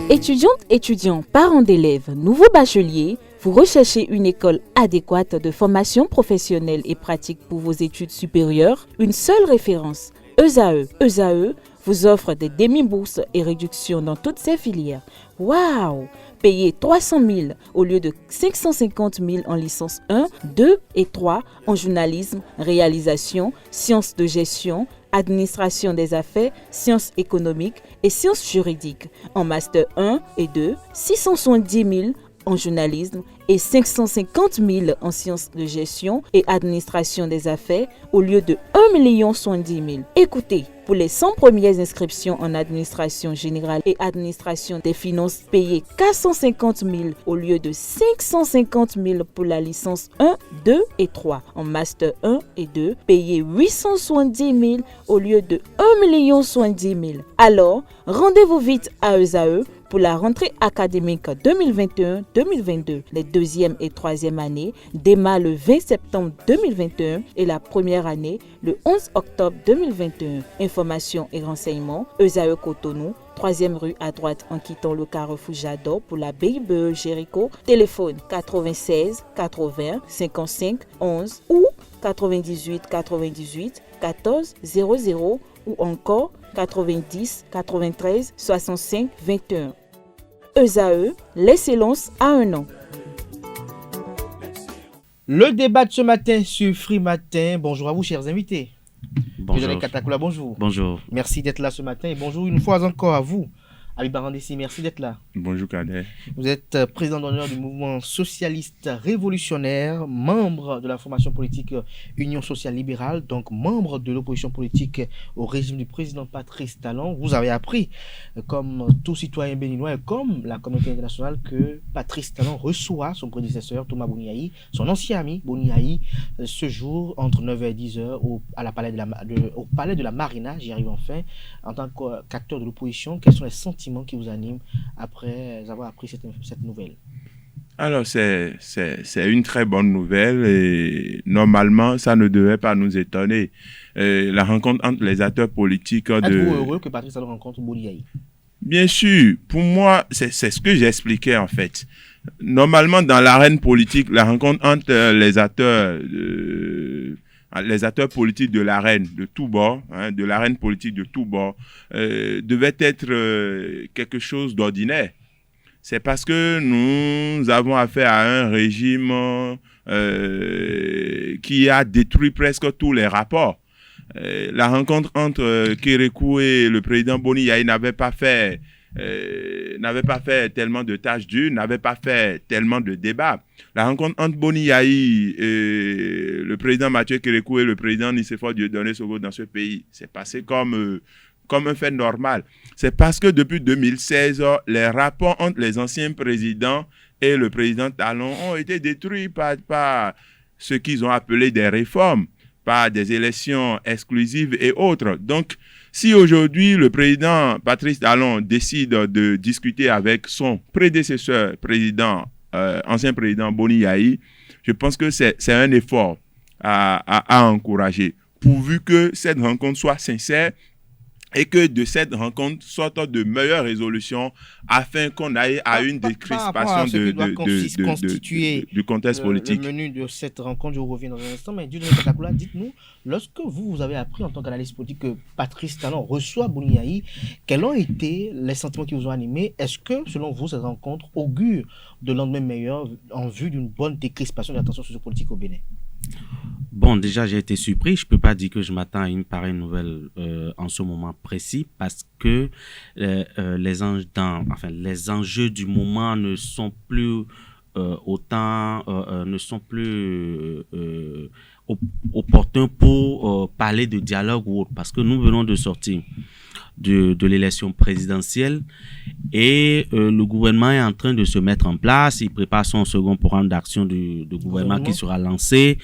Étudiantes, étudiants, parents d'élèves, nouveaux bacheliers, vous recherchez une école adéquate de formation professionnelle et pratique pour vos études supérieures? Une seule référence, ESAE. ESAE vous offre des demi-bourses et réductions dans toutes ces filières. Waouh! Payez 300 000 au lieu de 550 000 en licence 1, 2 et 3 en journalisme, réalisation, sciences de gestion, administration des affaires, sciences économiques et sciences juridiques. En master 1 et 2, 670 000 en journalisme et 550 000 en sciences de gestion et administration des affaires au lieu de 1 070 000. Écoutez, pour les 100 premières inscriptions en administration générale et administration des finances, payez 450 000 au lieu de 550 000 pour la licence 1, 2 et 3. En master 1 et 2, payez 870 000 au lieu de 1 070 000. Alors, rendez-vous vite à ESAE pour la rentrée académique 2021-2022. Les deuxième et troisième années démarrent le 20 septembre 2021 et la première année le 11 octobre 2021. Informations et renseignements, ESAE Cotonou, 3e rue à droite en quittant le carrefour Jador pour la BIBE Jéricho. Téléphone 96 80 55 11 ou 98 98 14 00 ou encore 90 93 65 21. ESAE, l'excellence à un an. Le débat de ce matin sur Free Matin. Bonjour à vous, chers invités. Bonjour. Katakula, bonjour. Bonjour. Merci d'être là ce matin et bonjour une fois encore à vous. Habib Barandessi, merci d'être là. Bonjour Kader. Vous êtes président d'honneur du mouvement socialiste révolutionnaire, membre de la formation politique Union sociale libérale, donc membre de l'opposition politique au régime du président Patrice Talon. Vous avez appris, comme tout citoyen béninois et comme la communauté internationale, que Patrice Talon reçoit son prédécesseur Thomas Boniaï, son ancien ami Boniaï, ce jour entre 9h et 10h au palais de la Marina. J'y arrive enfin. En tant qu'acteur de l'opposition, quels sont les sentiments qui vous anime après avoir appris cette nouvelle? Alors, c'est une très bonne nouvelle et normalement, ça ne devait pas nous étonner. La rencontre entre les acteurs politiques Êtes-vous heureux que Patrice Talon rencontre Boniaï? Bien sûr. Pour moi, c'est ce que j'expliquais en fait. Normalement, dans l'arène politique, la rencontre entre les acteurs politiques de l'arène de tous bords, de l'arène politique de tous bords, devait être quelque chose d'ordinaire. C'est parce que nous avons affaire à un régime qui a détruit presque tous les rapports. La rencontre entre Kérékou et le président Boniaï n'avait pas fait tellement de tâches dures, n'avait pas fait tellement de débats. La rencontre entre Boniaï et le président Mathieu Kérékou et le président Nicéphore Dieudonné Sogo dans ce pays, c'est passé comme un fait normal. C'est parce que depuis 2016, les rapports entre les anciens présidents et le président Talon ont été détruits par ce qu'ils ont appelé des réformes, par des élections exclusives et autres. Donc, si aujourd'hui le président Patrice Talon décide de discuter avec son prédécesseur, ancien président Boniaï, je pense que c'est un effort à encourager, pourvu que cette rencontre soit sincère et que de cette rencontre sortent de meilleures résolutions afin qu'on aille à une décrispation du contexte politique. Le menu de cette rencontre, je reviens dans un instant, mais Dieudonné Katakula, dites-nous, lorsque vous avez appris en tant qu'analyste politique que Patrice Talon reçoit Boniaï, quels ont été les sentiments qui vous ont animé? Est-ce que, selon vous, cette rencontre augure de lendemain meilleur en vue d'une bonne décrispation de la tension sociopolitique au Bénin? Bon, déjà, j'ai été surpris. Je ne peux pas dire que je m'attends à une pareille nouvelle en ce moment précis parce que les enjeux du moment ne sont plus opportuns pour parler de dialogue ou autre. Parce que nous venons de sortir de l'élection présidentielle et le gouvernement est en train de se mettre en place. Il prépare son second programme d'action de gouvernement qui sera lancé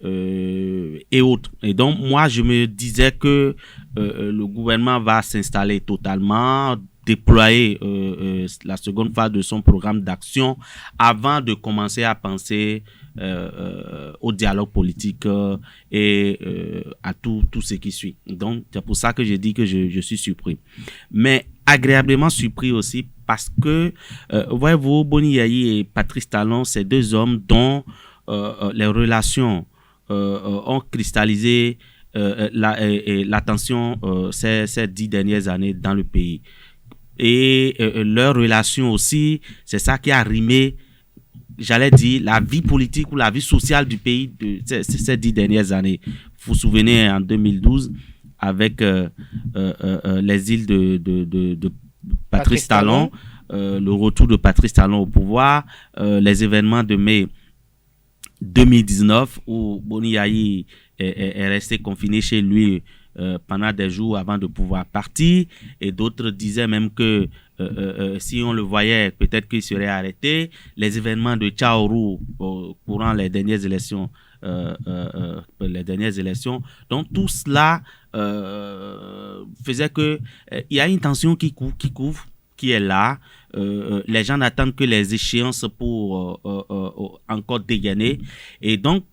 et autres. Et donc, moi, je me disais que le gouvernement va s'installer totalement, déployer la seconde phase de son programme d'action avant de commencer à penser au dialogue politique et à tout ce qui suit. Donc, c'est pour ça que je dis que je suis surpris. Mais agréablement surpris aussi parce que, voyez-vous, Boni Yayi et Patrice Talon, c'est deux hommes dont les relations ont cristallisé l'attention ces 10 dernières années dans le pays. Et leur relation aussi, c'est ça qui a rimé, j'allais dire, la vie politique ou la vie sociale du pays de ces 10 dernières années. Vous vous souvenez, en 2012, avec les îles de Patrice Talon, le retour de Patrice Talon au pouvoir, les événements de mai 2019 où Boni Yayi est resté confiné chez lui pendant des jours avant de pouvoir partir, et d'autres disaient même que si on le voyait, peut-être qu'il serait arrêté. Les événements de Tchaourou courant les dernières élections, donc tout cela faisait que il y a une tension qui couvre, qui est là. Les gens n'attendent que les échéances pour encore dégainer, et donc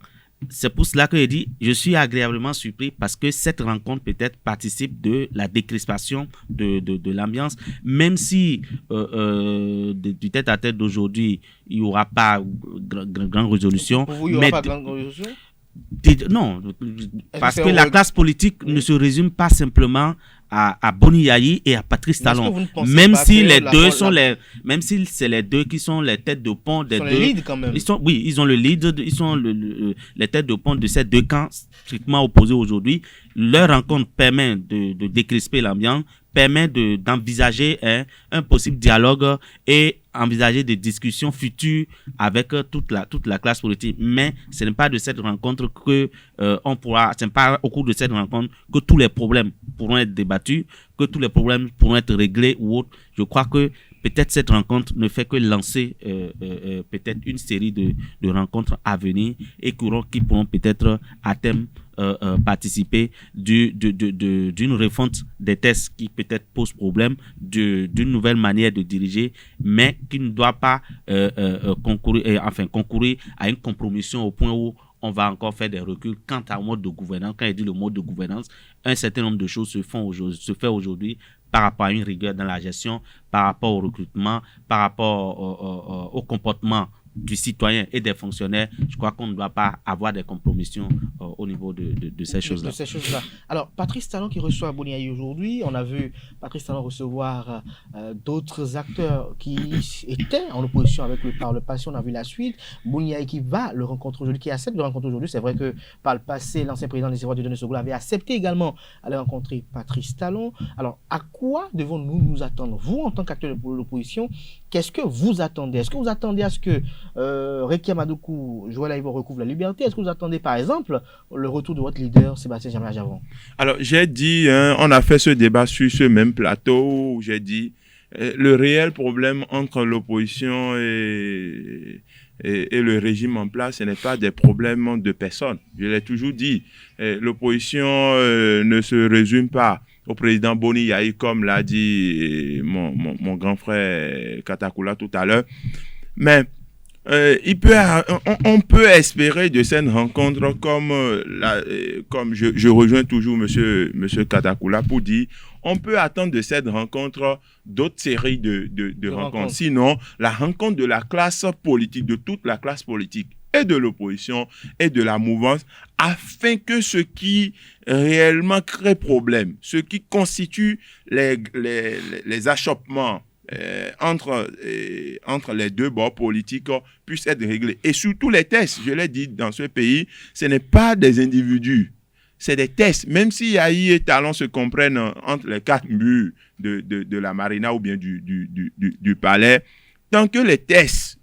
c'est pour cela que je dis, je suis agréablement surpris parce que cette rencontre peut-être participe de la décrispation de l'ambiance, même si du tête-à-tête d'aujourd'hui, il n'y aura pas grande résolution. Pour vous, il n'y aura pas grande résolution? Non, parce que la classe politique ne se résume pas simplement à Boni Yayi et à Patrice Talon, même si les deux sont même si c'est les deux qui sont les têtes de pont des deux. Ils sont les leads quand même. Ils ont le lead, ils sont les têtes de pont de ces deux camps strictement opposés aujourd'hui. Leur rencontre permet de décrisper l'ambiance, permet d'envisager un possible dialogue et envisager des discussions futures avec toute la classe politique. Mais ce n'est pas de cette rencontre que ce n'est pas au cours de cette rencontre que tous les problèmes pourront être débattus, que tous les problèmes pourront être réglés ou autres. Je crois que peut-être cette rencontre ne fait que lancer peut-être une série de rencontres à venir et qui pourront peut-être à terme participer d'une refonte des tests qui peut-être pose problème, d'une nouvelle manière de diriger, mais qui ne doit pas concourir à une compromission au point où on va encore faire des reculs quant au mode de gouvernance. Quand il dit le mode de gouvernance, un certain nombre de choses se fait aujourd'hui par rapport à une rigueur dans la gestion, par rapport au recrutement, par rapport au comportement du citoyen et des fonctionnaires. Je crois qu'on ne doit pas avoir des compromissions au niveau de ces choses-là. Alors, Patrice Talon qui reçoit Boni Yayi aujourd'hui, on a vu Patrice Talon recevoir d'autres acteurs qui étaient en opposition avec lui par le passé. On a vu la suite. Boni Yayi qui va le rencontrer aujourd'hui, qui accepte de le rencontrer aujourd'hui. C'est vrai que par le passé, l'ancien président des Ivoires Dieudonné Soglo avait accepté également d'aller rencontrer Patrice Talon. Alors, à quoi devons-nous nous attendre? Vous, en tant qu'acteur de l'opposition, qu'est-ce que vous attendez? Est-ce que vous attendez à ce que Rekia Madoukou, Joël Aïvo recouvre la liberté? Est-ce que vous attendez par exemple le retour de votre leader Sébastien Djamila-Javon? Alors j'ai dit, on a fait ce débat sur ce même plateau où j'ai dit le réel problème entre l'opposition et le régime en place, ce n'est pas des problèmes de personnes. Je l'ai toujours dit, l'opposition ne se résume pas au président Boni Yayi, comme l'a dit mon grand frère Katakula tout à l'heure. Mais on peut espérer de cette rencontre comme je rejoins toujours monsieur Katakula pour dire, on peut attendre de cette rencontre d'autres séries de rencontres. Sinon, la rencontre de la classe politique, de toute la classe politique et de l'opposition et de la mouvance, afin que ce qui réellement crée problème, ce qui constitue les achoppements entre les deux bords politiques puissent être réglés. Et surtout les tests, je l'ai dit, dans ce pays, ce n'est pas des individus, c'est des tests. Même si Yayi et Talon se comprennent entre les quatre murs de la marina ou bien du palais, tant que les tests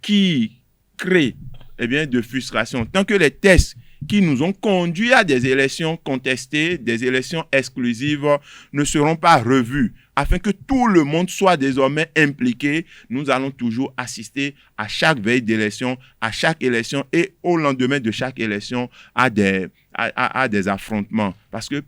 qui créent de frustration, tant que les tests qui nous ont conduit à des élections contestées, des élections exclusives, ne seront pas revus, afin que tout le monde soit désormais impliqué, nous allons toujours assister à chaque veille d'élection, à chaque élection et au lendemain de chaque élection à des affrontements. Parce que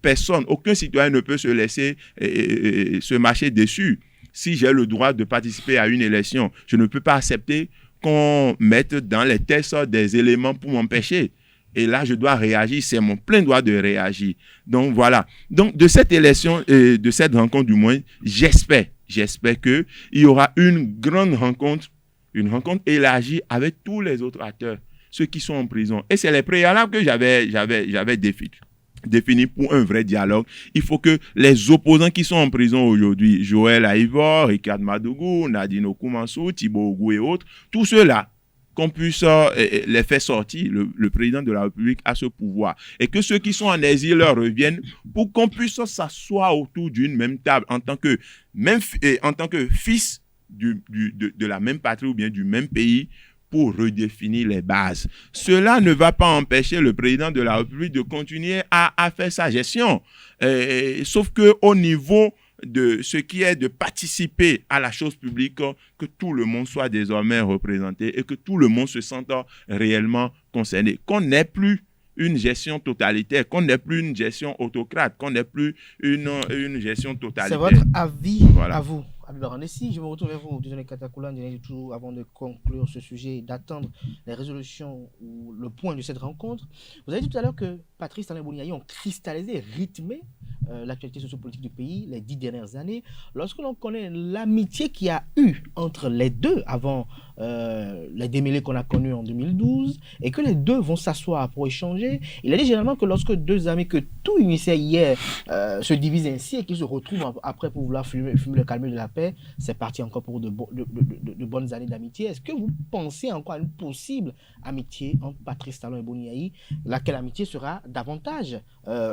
aucun citoyen ne peut se laisser se marcher dessus. Si j'ai le droit de participer à une élection, je ne peux pas accepter qu'on mette dans les tests des éléments pour m'empêcher. Et là, je dois réagir. C'est mon plein droit de réagir. Donc, voilà. Donc, de cette élection, de cette rencontre du moins, j'espère qu'il y aura une grande rencontre, une rencontre élargie avec tous les autres acteurs, ceux qui sont en prison. Et c'est les préalables que j'avais défini pour un vrai dialogue. Il faut que les opposants qui sont en prison aujourd'hui, Joël Aïvor, Ricard Madougou, Nadine Okoumansou, Thibaut Ogou et autres, tous ceux-là, qu'on puisse les faire sortir. Le président de la République a ce pouvoir. Et que ceux qui sont en exil leur reviennent pour qu'on puisse s'asseoir autour d'une même table en tant que fils de la même patrie ou bien du même pays pour redéfinir les bases. Cela ne va pas empêcher le président de la République de continuer à faire sa gestion. Sauf qu'au niveau de ce qui est de participer à la chose publique, que tout le monde soit désormais représenté et que tout le monde se sente réellement concerné. Qu'on n'ait plus une gestion totalitaire, qu'on n'ait plus une gestion autocrate, qu'on n'ait plus une gestion totalitaire. C'est votre avis voilà. À vous. Si je me retrouve vers vous, Dieudonné Katakoula, toujours avant de conclure ce sujet, d'attendre les résolutions ou le point de cette rencontre. Vous avez dit tout à l'heure que Patrice Talon et Boni Yayi ont cristallisé, rythmé l'actualité sociopolitique du pays les 10 dernières années. Lorsque l'on connaît l'amitié qu'il y a eu entre les deux avant les démêlés qu'on a connus en 2012 et que les deux vont s'asseoir pour échanger, il a dit généralement que lorsque deux amis que tout unissait hier se divisent ainsi et qu'ils se retrouvent après pour vouloir fumer le calme de la paix, c'est parti encore pour de bonnes années d'amitié. Est-ce que vous pensez encore à une possible amitié entre Patrice Talon et Boni Yayi, laquelle amitié sera davantage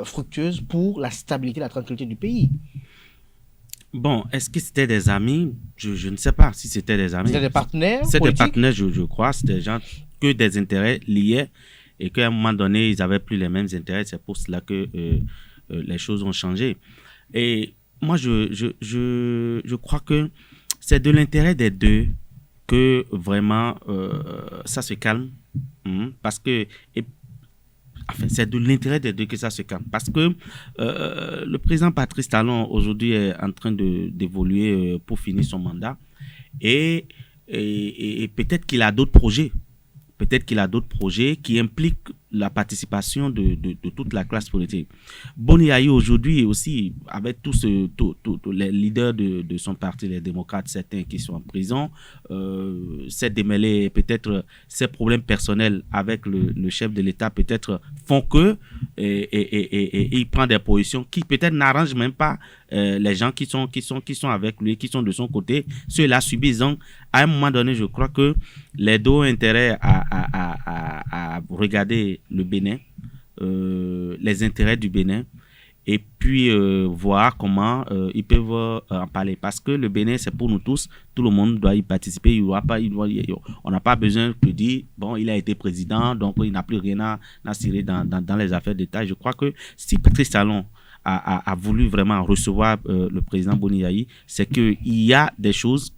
fructueuse pour la stabilité et la tranquillité du pays? Bon, est-ce que c'était des amis? Je ne sais pas si c'était des amis. C'était des partenaires C'était des politiques? partenaires, je crois. C'était des gens que des intérêts liés et qu'à un moment donné, ils n'avaient plus les mêmes intérêts. C'est pour cela que les choses ont changé. Et moi, je crois que c'est de l'intérêt des deux que vraiment ça se calme. Parce que... Enfin, c'est de l'intérêt des deux que ça se calme. Parce que le président Patrice Talon, aujourd'hui, est en train d'évoluer pour finir son mandat. Et peut-être qu'il a d'autres projets. Peut-être qu'il a d'autres projets qui impliquent la participation de toute la classe politique. Boni Yayi aujourd'hui aussi, avec tous les leaders de son parti, les démocrates, certains qui sont en prison, s'est démêlé, peut-être ses problèmes personnels avec le chef de l'État peut-être font que et il prend des positions qui peut-être n'arrangent même pas les gens qui sont avec lui, qui sont de son côté. Ceux-là subissent. Donc, à un moment donné, je crois que les deux ont intérêt à regarder le Bénin, les intérêts du Bénin, et puis voir comment ils peuvent en parler. Parce que le Bénin, c'est pour nous tous, tout le monde doit y participer. On n'a pas besoin de dire, bon, il a été président, donc il n'a plus rien à cirer dans les affaires d'État. Je crois que si Patrice Talon a voulu vraiment recevoir le président Boni Yayi, c'est qu'il y a des choses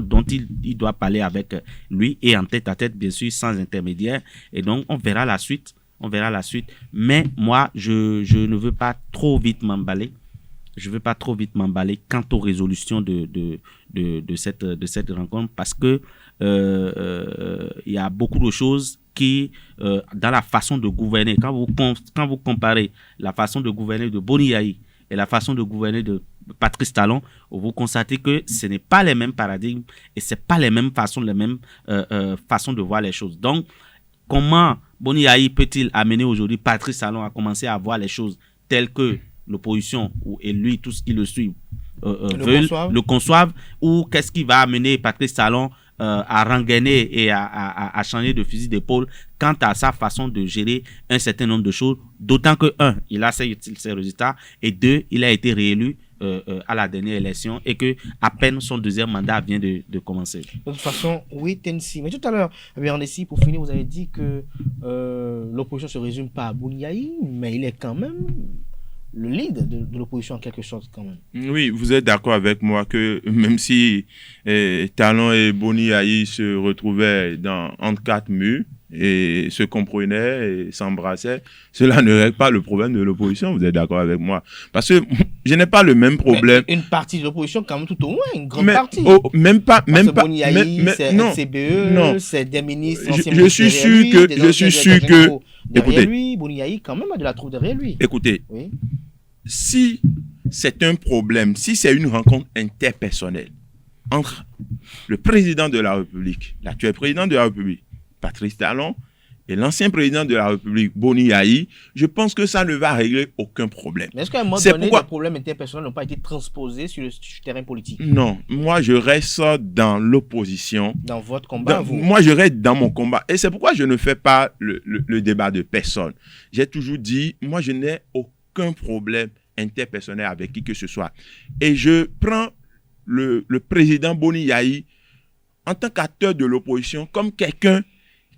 dont il doit parler avec lui et en tête à tête, bien sûr, sans intermédiaire. Et donc, on verra la suite. Mais moi, je ne veux pas trop vite m'emballer. Quant aux résolutions de cette rencontre, parce que il y a beaucoup de choses qui, dans la façon de gouverner, quand vous comparez la façon de gouverner de Boni Yayi et la façon de gouverner de Patrice Talon, vous constatez que ce n'est pas les mêmes paradigmes et ce n'est pas les mêmes façons de voir les choses. Donc, comment Boni Yayi peut-il amener aujourd'hui Patrice Talon à commencer à voir les choses telles que l'opposition et lui, tout ce qui le suit, veulent, le conçoivent, ou qu'est-ce qui va amener Patrice Talon à rengainer et à changer de fusil d'épaule quant à sa façon de gérer un certain nombre de choses, d'autant que, un, il a ses résultats, et deux, il a été réélu à la dernière élection et que à peine son deuxième mandat vient de commencer. De toute façon, oui, Tensi. Mais tout à l'heure, ici, pour finir, vous avez dit que l'opposition ne se résume pas à Boni Yayi, mais il est quand même le lead de l'opposition en quelque sorte quand même. Oui, vous êtes d'accord avec moi que même si Talon et Boni Yayi se retrouvaient entre quatre murs, et se comprenaient et s'embrassaient, cela ne règle pas le problème de l'opposition. Vous êtes d'accord avec moi? Parce que je n'ai pas le même problème. Mais une partie de l'opposition, quand même, tout au moins, une grande Mais, partie. même pas. Boni Yayi, c'est non, CBE, non. c'est des ministres. Je suis sûr que. Écoutez, lui, Boni Yayi, quand même, a de la troupe derrière lui. Écoutez, oui. Si c'est un problème, si c'est une rencontre interpersonnelle entre le président de la République, l'actuel président de la République, Patrice Talon, et l'ancien président de la République, Boni Yayi, je pense que ça ne va régler aucun problème. Mais est-ce qu'à un moment donné, les problèmes interpersonnels n'ont pas été transposés sur le terrain politique? Non, moi je reste dans l'opposition. Dans votre combat, vous? Moi je reste dans mon combat. Et c'est pourquoi je ne fais pas le débat de personne. J'ai toujours dit, moi je n'ai aucun problème interpersonnel avec qui que ce soit. Et je prends le président Boni Yayi en tant qu'acteur de l'opposition comme quelqu'un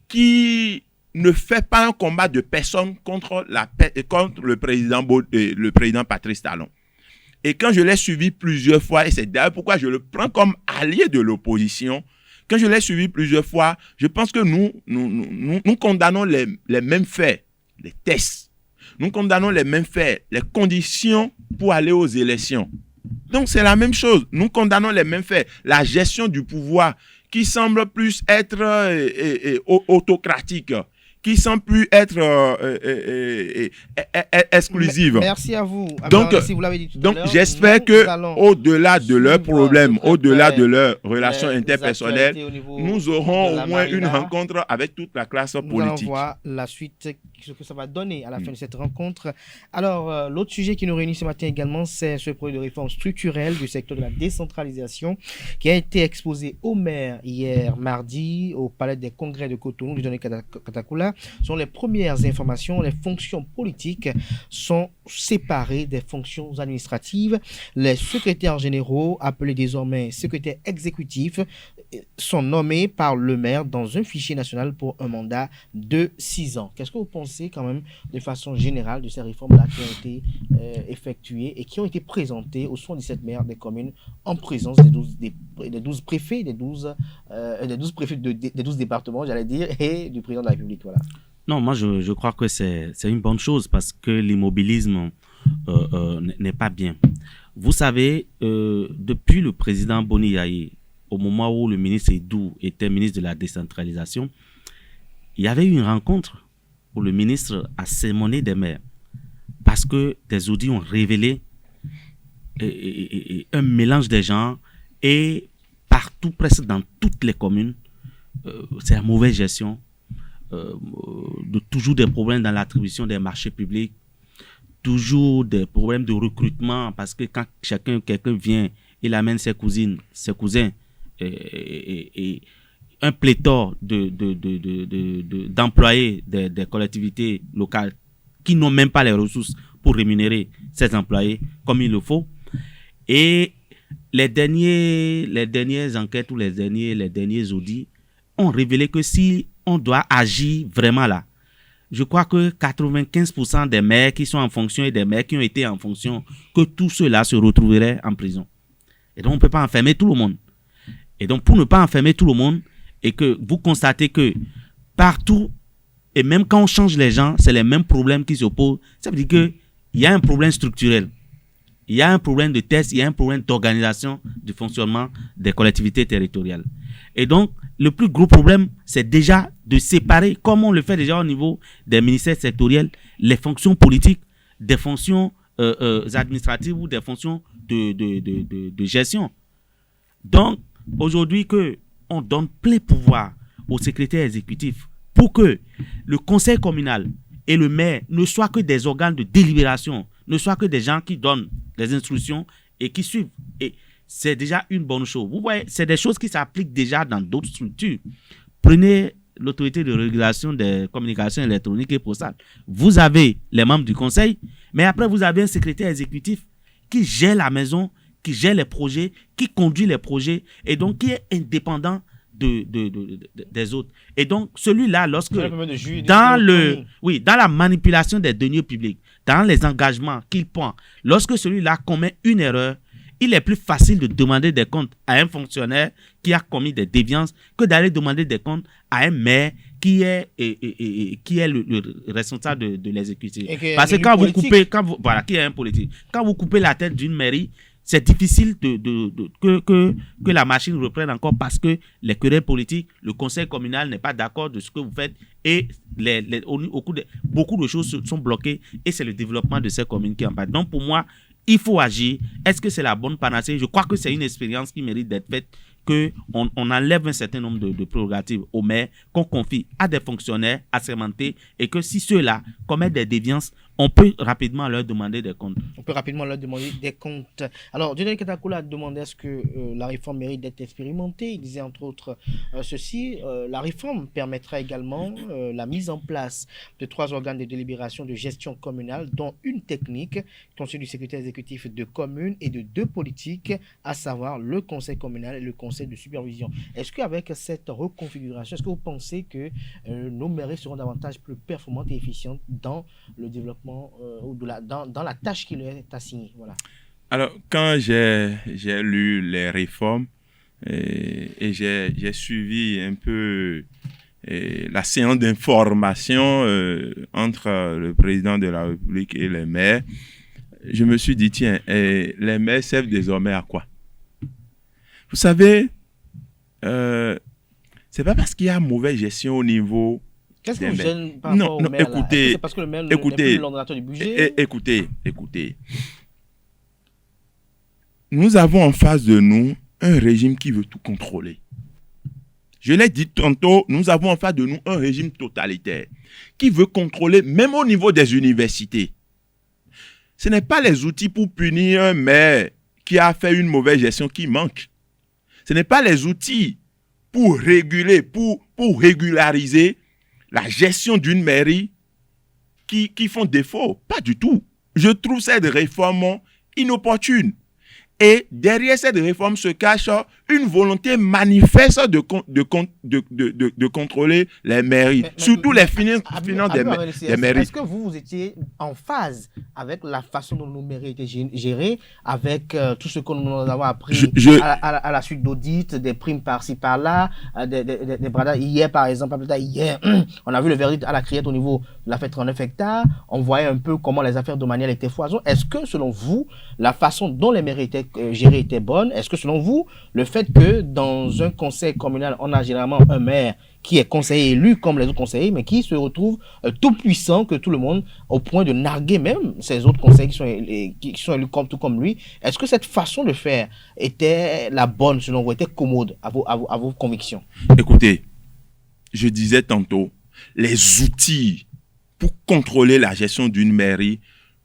qui ne fait pas un combat de personne contre le président Patrice Talon. Et quand je l'ai suivi plusieurs fois, et c'est d'ailleurs pourquoi je le prends comme allié de l'opposition, quand je l'ai suivi plusieurs fois, je pense que nous condamnons les mêmes faits, les tests. Nous condamnons les mêmes faits, les conditions pour aller aux élections. Donc c'est la même chose. Nous condamnons les mêmes faits. La gestion du pouvoir qui semble plus être autocratique, qui semble plus être exclusive. Merci à vous. Donc, si vous l'avez dit tout à l'heure, j'espère que au-delà de leurs problèmes, au-delà de leurs relations interpersonnelles, nous aurons au moins une rencontre avec toute la classe politique. Nous allons voir la suite, ce que ça va donner à la fin de cette rencontre. Alors, l'autre sujet qui nous réunit ce matin également, c'est ce projet de réforme structurelle du secteur de la décentralisation qui a été exposé au maire hier mardi au Palais des Congrès de Cotonou, du Djoni Katakula. Selon les premières informations, les fonctions politiques sont séparées des fonctions administratives. Les secrétaires généraux, appelés désormais secrétaires exécutifs, sont nommés par le maire dans un fichier national pour un mandat de 6 ans. Qu'est-ce que vous pensez quand même de façon générale de ces réformes-là qui ont été effectuées et qui ont été présentées aux 77 maires des communes en présence des 12 préfets, des 12 départements, j'allais dire, et du président de la République, voilà. Non, moi je crois que c'est une bonne chose parce que l'immobilisme n'est pas bien. Vous savez, depuis le président Boni Yayi, au moment où le ministre Edou était ministre de la décentralisation, il y avait eu une rencontre où le ministre a sermonné des maires parce que des audits ont révélé un mélange des gens et partout, presque dans toutes les communes, c'est la mauvaise gestion, toujours des problèmes dans l'attribution des marchés publics, toujours des problèmes de recrutement parce que quand quelqu'un vient, il amène ses cousins et un pléthore d'employés des collectivités locales qui n'ont même pas les ressources pour rémunérer ces employés comme il le faut. Et les dernières enquêtes ou les derniers audits ont révélé que si on doit agir vraiment là, je crois que 95% des maires qui sont en fonction et des maires qui ont été en fonction, que tous ceux-là se retrouveraient en prison. Et donc on ne peut pas enfermer tout le monde. Et donc pour ne pas enfermer tout le monde et que vous constatez que partout, et même quand on change les gens, c'est les mêmes problèmes qui s'opposent, ça veut dire qu'il y a un problème structurel. Il y a un problème de test, il y a un problème d'organisation du fonctionnement des collectivités territoriales. Et donc, le plus gros problème, c'est déjà de séparer, comme on le fait déjà au niveau des ministères sectoriels, les fonctions politiques des fonctions administratives ou des fonctions de gestion. Donc, aujourd'hui, qu'on donne plein pouvoir au secrétaire exécutif pour que le conseil communal et le maire ne soient que des organes de délibération, ne soient que des gens qui donnent des instructions et qui suivent. Et c'est déjà une bonne chose. Vous voyez, c'est des choses qui s'appliquent déjà dans d'autres structures. Prenez l'autorité de régulation des communications électroniques et postales. Vous avez les membres du conseil, mais après vous avez un secrétaire exécutif qui gère la maison, qui gère les projets, qui conduit les projets et donc qui est indépendant des autres. Et donc celui-là, lorsque dans la manipulation des deniers publics, dans les engagements qu'il prend, lorsque celui-là commet une erreur, il est plus facile de demander des comptes à un fonctionnaire qui a commis des déviances que d'aller demander des comptes à un maire qui est le responsable de l'exécutif. Parce que qui est un politique, quand vous coupez la tête d'une mairie, c'est difficile que la machine reprenne encore parce que les querelles politiques, le conseil communal n'est pas d'accord de ce que vous faites et beaucoup de choses sont bloquées et c'est le développement de ces communes qui en parlent. Donc pour moi, il faut agir. Est-ce que c'est la bonne panacée? Je crois que c'est une expérience qui mérite d'être faite, qu'on enlève un certain nombre de prérogatives aux maires, qu'on confie à des fonctionnaires assermentés et que si ceux-là commettent des déviances, on peut rapidement leur demander des comptes. Alors, Dieudonné Katakoula a demandé est-ce que la réforme mérite d'être expérimentée. Il disait entre autres ceci, la réforme permettra également la mise en place de 3 organes de délibération de gestion communale, dont une technique, constituée du secrétaire exécutif de commune et de 2 politiques, à savoir le conseil communal et le conseil de supervision. Est-ce qu'avec cette reconfiguration, est-ce que vous pensez que nos mairies seront davantage plus performantes et efficientes dans le développement ou dans la tâche qui leur est assignée? Voilà. Alors, quand j'ai lu les réformes et j'ai suivi un peu la séance d'information entre le président de la République et les maires, je me suis dit, tiens, les maires servent désormais à quoi? Vous savez, c'est pas parce qu'il y a mauvaise gestion au niveau. Qu'est-ce que vous gêne par rapport au maire? Écoutez, c'est parce que le maire n'est plus l'ordonnateur du budget? Écoutez. Nous avons en face de nous un régime qui veut tout contrôler. Je l'ai dit tantôt, nous avons en face de nous un régime totalitaire qui veut contrôler même au niveau des universités. Ce n'est pas les outils pour punir un maire qui a fait une mauvaise gestion qui manquent. Ce n'est pas les outils pour réguler, pour régulariser la gestion d'une mairie qui font défaut. Pas du tout. Je trouve cette réforme inopportune. Et derrière cette réforme se cache une volonté manifeste de contrôler les mairies, surtout les finances des mairies. Est-ce que vous étiez en phase avec la façon dont nos mairies étaient gérées, avec tout ce que nous avons appris à la suite d'audits, des primes par-ci par-là, des bradats? Hier, par exemple, on a vu le verdict à la Criette au niveau de la fête 39 hectares. On voyait un peu comment les affaires domaniales étaient foison. Est-ce que, selon vous, la façon dont les mairies étaient gérées était bonne? Est-ce que, selon vous, le fait que dans un conseil communal, on a généralement un maire qui est conseiller élu comme les autres conseillers, mais qui se retrouve tout puissant que tout le monde, au point de narguer même ces autres conseillers qui sont élus tout comme lui, est-ce que cette façon de faire était la bonne, selon vous, était commode à vos convictions? Écoutez, je disais tantôt, les outils pour contrôler la gestion d'une mairie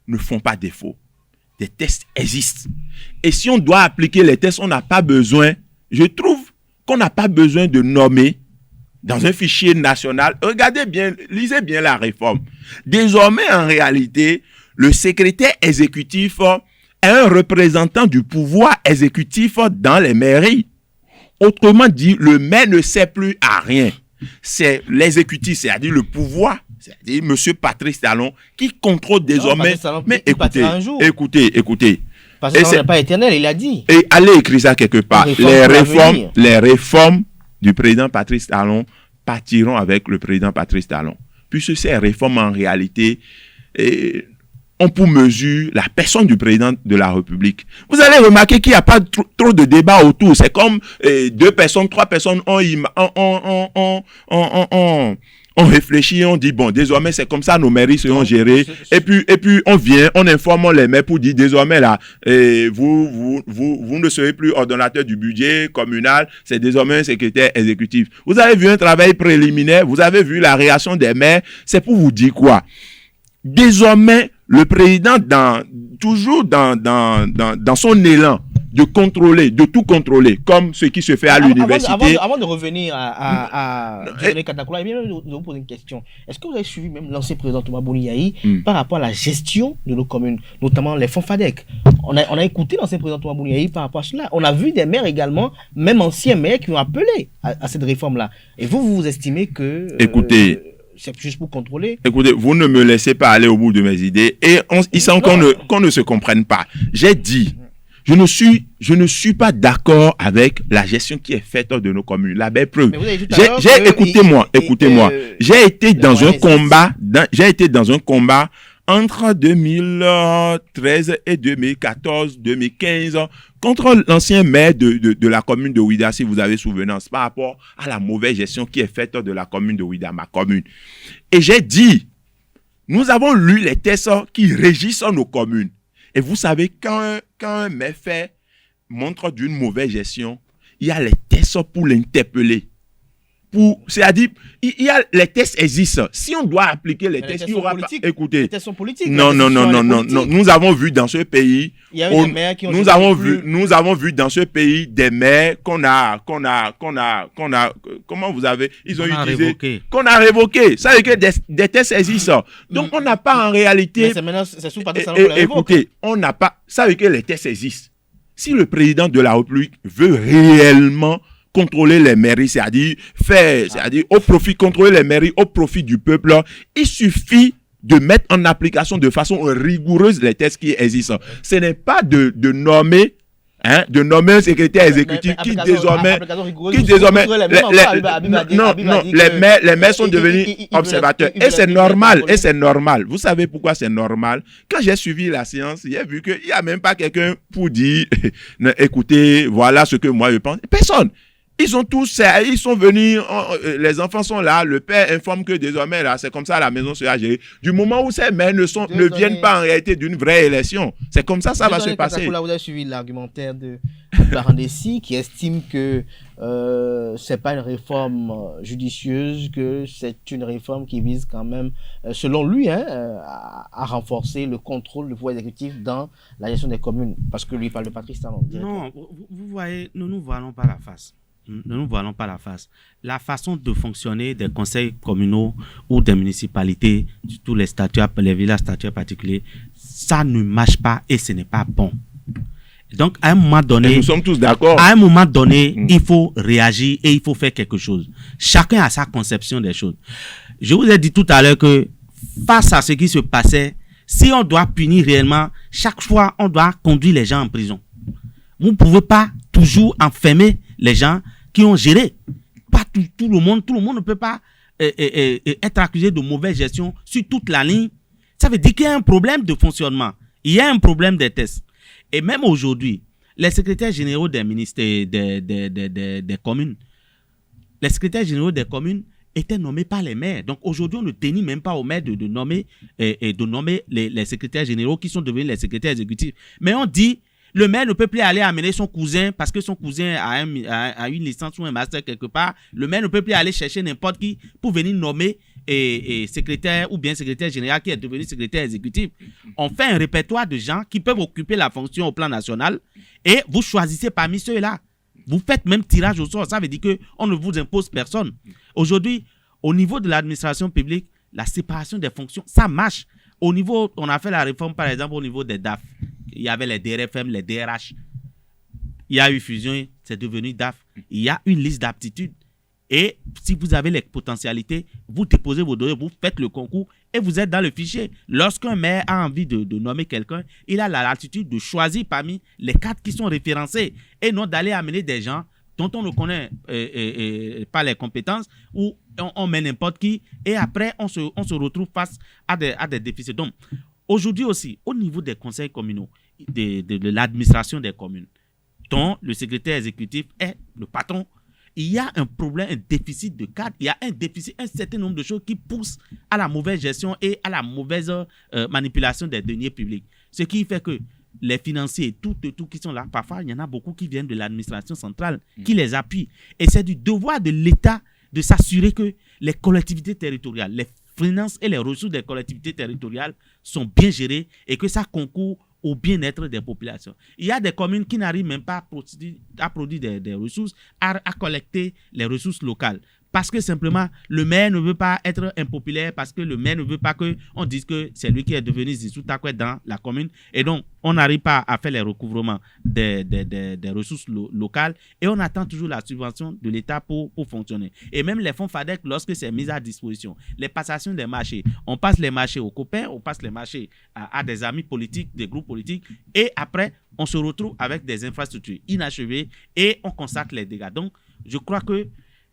ne font pas défaut. Des tests existent. Et si on doit appliquer les tests, on n'a pas besoin, je trouve qu'on n'a pas besoin de nommer dans un fichier national. Regardez bien, lisez bien la réforme. Désormais, en réalité, le secrétaire exécutif est un représentant du pouvoir exécutif dans les mairies. Autrement dit, le maire ne sert plus à rien. C'est l'exécutif, c'est-à-dire le pouvoir, c'est-à-dire M. Patrice Talon, qui contrôle désormais. Mais écoutez. Parce que ça n'est pas éternel, il a dit. Et allez écrire ça quelque part. Les réformes du président Patrice Talon partiront avec le président Patrice Talon. Puisque ces réformes, en réalité, ont pour mesure la personne du président de la République. Vous allez remarquer qu'il n'y a pas trop de débats autour. C'est comme 2 personnes, 3 personnes on réfléchit, on dit, bon, désormais, c'est comme ça, nos mairies seront gérées. Et puis, on informe les maires pour dire, désormais, là, vous ne serez plus ordonnateur du budget communal, c'est désormais un secrétaire exécutif. Vous avez vu un travail préliminaire, vous avez vu la réaction des maires, c'est pour vous dire quoi? Désormais, le président, toujours dans son élan de contrôler, de tout contrôler, comme ce qui se fait à l'université. Avant de revenir à Dieudonné Katakoula, je vais vous poser une question. Est-ce que vous avez suivi même l'ancien président Thomas Bouni par rapport à la gestion de nos communes, notamment les fonds FADEC? On a écouté l'ancien président Thomas Bouni par rapport à cela. On a vu des maires également, même anciens maires, qui ont appelé à cette réforme-là. Et vous estimez que... Écoutez... c'est juste pour contrôler. Écoutez, vous ne me laissez pas aller au bout de mes idées et il semble qu'on ne se comprenne pas. J'ai dit Je ne suis pas d'accord avec la gestion qui est faite de nos communes. La belle preuve. Écoutez-moi. J'ai été dans un combat entre 2013 et 2014, 2015 contre l'ancien maire de la commune de Ouidah, si vous avez souvenance, par rapport à la mauvaise gestion qui est faite de la commune de Ouidah, ma commune. Et j'ai dit, nous avons lu les textes qui régissent nos communes. Et vous savez, quand un méfait montre d'une mauvaise gestion, il y a les tests pour l'interpeller. C'est-à-dire, les tests existent. Si on doit appliquer les tests, il y aura pas. Écoutez. Les tests sont politiques. Non. Nous avons vu dans ce pays. Nous avons vu dans ce pays des maires qu'on a. Comment vous avez. Ils ont utilisé. Qu'on a révoqué. Ça veut dire que des tests existent. Donc, on n'a pas en réalité. C'est sous Patrice Talon qu'on la révoque. Écoutez, on n'a pas. Ça veut dire que les tests existent. Si le président de la République veut réellement contrôler les mairies, c'est-à-dire contrôler les mairies au profit du peuple, il suffit de mettre en application de façon rigoureuse les tests qui existent. Ce n'est pas de nommer un secrétaire exécutif qui désormais les maires sont devenus observateurs. Et c'est normal. Vous savez pourquoi c'est normal? Quand j'ai suivi la séance, j'ai vu qu'il n'y a même pas quelqu'un pour dire, écoutez, voilà ce que moi je pense. Personne. Ils sont venus, les enfants sont là, le père informe que désormais, là, c'est comme ça, la maison sera gérée. Du moment où ces maires ne viennent pas en réalité d'une vraie élection, c'est comme ça va se passer. Vous avez suivi l'argumentaire de Barandessi qui estime que c'est pas une réforme judicieuse, que c'est une réforme qui vise quand même, selon lui, à renforcer le contrôle du pouvoir exécutif dans la gestion des communes. Parce que lui parle de Patrice Talon. Non, vous voyez, nous ne nous voilons pas la face. Ne nous voilons pas la face. La façon de fonctionner des conseils communaux ou des municipalités, tous les statuts, les villages statuaires particuliers, ça ne marche pas et ce n'est pas bon. Donc, à un moment donné, nous sommes tous d'accord. À un moment donné, il faut réagir et il faut faire quelque chose. Chacun a sa conception des choses. Je vous ai dit tout à l'heure que face à ce qui se passait, si on doit punir réellement, chaque fois, on doit conduire les gens en prison. Vous ne pouvez pas toujours enfermer les gens qui ont géré. Pas tout le monde ne peut pas être accusé de mauvaise gestion sur toute la ligne. Ça veut dire qu'il y a un problème de fonctionnement. Il y a un problème des tests. Et même aujourd'hui, les secrétaires généraux des ministères, des communes, les secrétaires généraux des communes étaient nommés par les maires. Donc aujourd'hui, on ne tenait même pas aux maires de nommer les secrétaires généraux qui sont devenus les secrétaires exécutifs. Mais on dit, le maire ne peut plus aller amener son cousin parce que son cousin a une licence ou un master quelque part. Le maire ne peut plus aller chercher n'importe qui pour venir nommer secrétaire ou bien secrétaire général qui est devenu secrétaire exécutif. On fait un répertoire de gens qui peuvent occuper la fonction au plan national et vous choisissez parmi ceux-là. Vous faites même tirage au sort. Ça veut dire qu'on ne vous impose personne. Aujourd'hui, au niveau de l'administration publique, la séparation des fonctions, ça marche. Au niveau, on a fait la réforme par exemple au niveau des DAF. Il y avait les DRFM, les DRH. Il y a eu fusion, c'est devenu DAF. Il y a une liste d'aptitudes. Et si vous avez les potentialités, vous déposez vos données, vous faites le concours et vous êtes dans le fichier. Lorsqu'un maire a envie de nommer quelqu'un, il a la latitude de choisir parmi les 4 qui sont référencés et non d'aller amener des gens dont on ne connaît pas les compétences ou on met n'importe qui et après on se retrouve face à des déficits. Donc, aujourd'hui aussi, au niveau des conseils communaux, de l'administration des communes, dont le secrétaire exécutif est le patron, il y a un problème, un déficit de cadre, il y a un certain nombre de choses qui poussent à la mauvaise gestion et à la mauvaise manipulation des deniers publics. Ce qui fait que les financiers, tout qui sont là, parfois, il y en a beaucoup qui viennent de l'administration centrale, qui les appuient. Et c'est du devoir de l'État de s'assurer que les collectivités territoriales, les finances et les ressources des collectivités territoriales sont bien gérées et que ça concourt au bien-être des populations. Il y a des communes qui n'arrivent même pas à produire des ressources, à collecter les ressources locales. parce que simplement le maire ne veut pas être impopulaire, parce que le maire ne veut pas qu'on dise que c'est lui qui est devenu Zizou Takwe dans la commune. Et donc, on n'arrive pas à faire les recouvrements des ressources locales et on attend toujours la subvention de l'État pour fonctionner. Et même les fonds FADEC, lorsque c'est mis à disposition, les passations des marchés, on passe les marchés aux copains, on passe les marchés à des amis politiques, des groupes politiques, et après, on se retrouve avec des infrastructures inachevées et on constate les dégâts. Donc, je crois que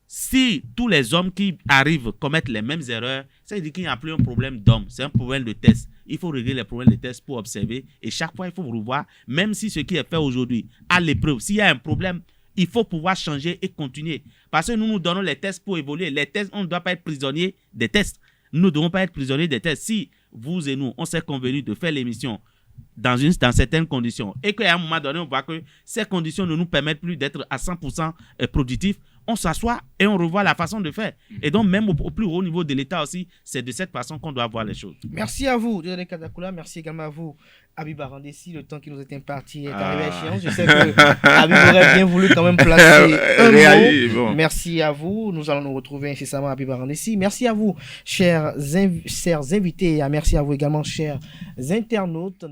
si tous les hommes qui arrivent commettent les mêmes erreurs, ça veut dire qu'il n'y a plus un problème d'homme, c'est un problème de test. Il faut régler les problèmes de test pour observer et chaque fois il faut revoir, même si ce qui est fait aujourd'hui a l'épreuve. S'il y a un problème, il faut pouvoir changer et continuer. Parce que nous donnons les tests pour évoluer. Les tests, on ne doit pas être prisonnier des tests. Nous ne devons pas être prisonniers des tests. Si vous et nous, on s'est convenu de faire l'émission dans certaines conditions et qu'à un moment donné, on voit que ces conditions ne nous permettent plus d'être à 100% productifs, on s'assoit et on revoit la façon de faire. Et donc, même au plus haut niveau de l'État aussi, c'est de cette façon qu'on doit voir les choses. Merci à vous, Dieudonné Kadakoula. Merci également à vous, Habib Arandessi. Le temps qui nous est imparti est arrivé à échéance. Je sais que Habib aurait bien voulu quand même placer un mot. Merci à vous. Nous allons nous retrouver incessamment, Habib Arandessi. Merci à vous, chers invités. Et merci à vous également, chers internautes.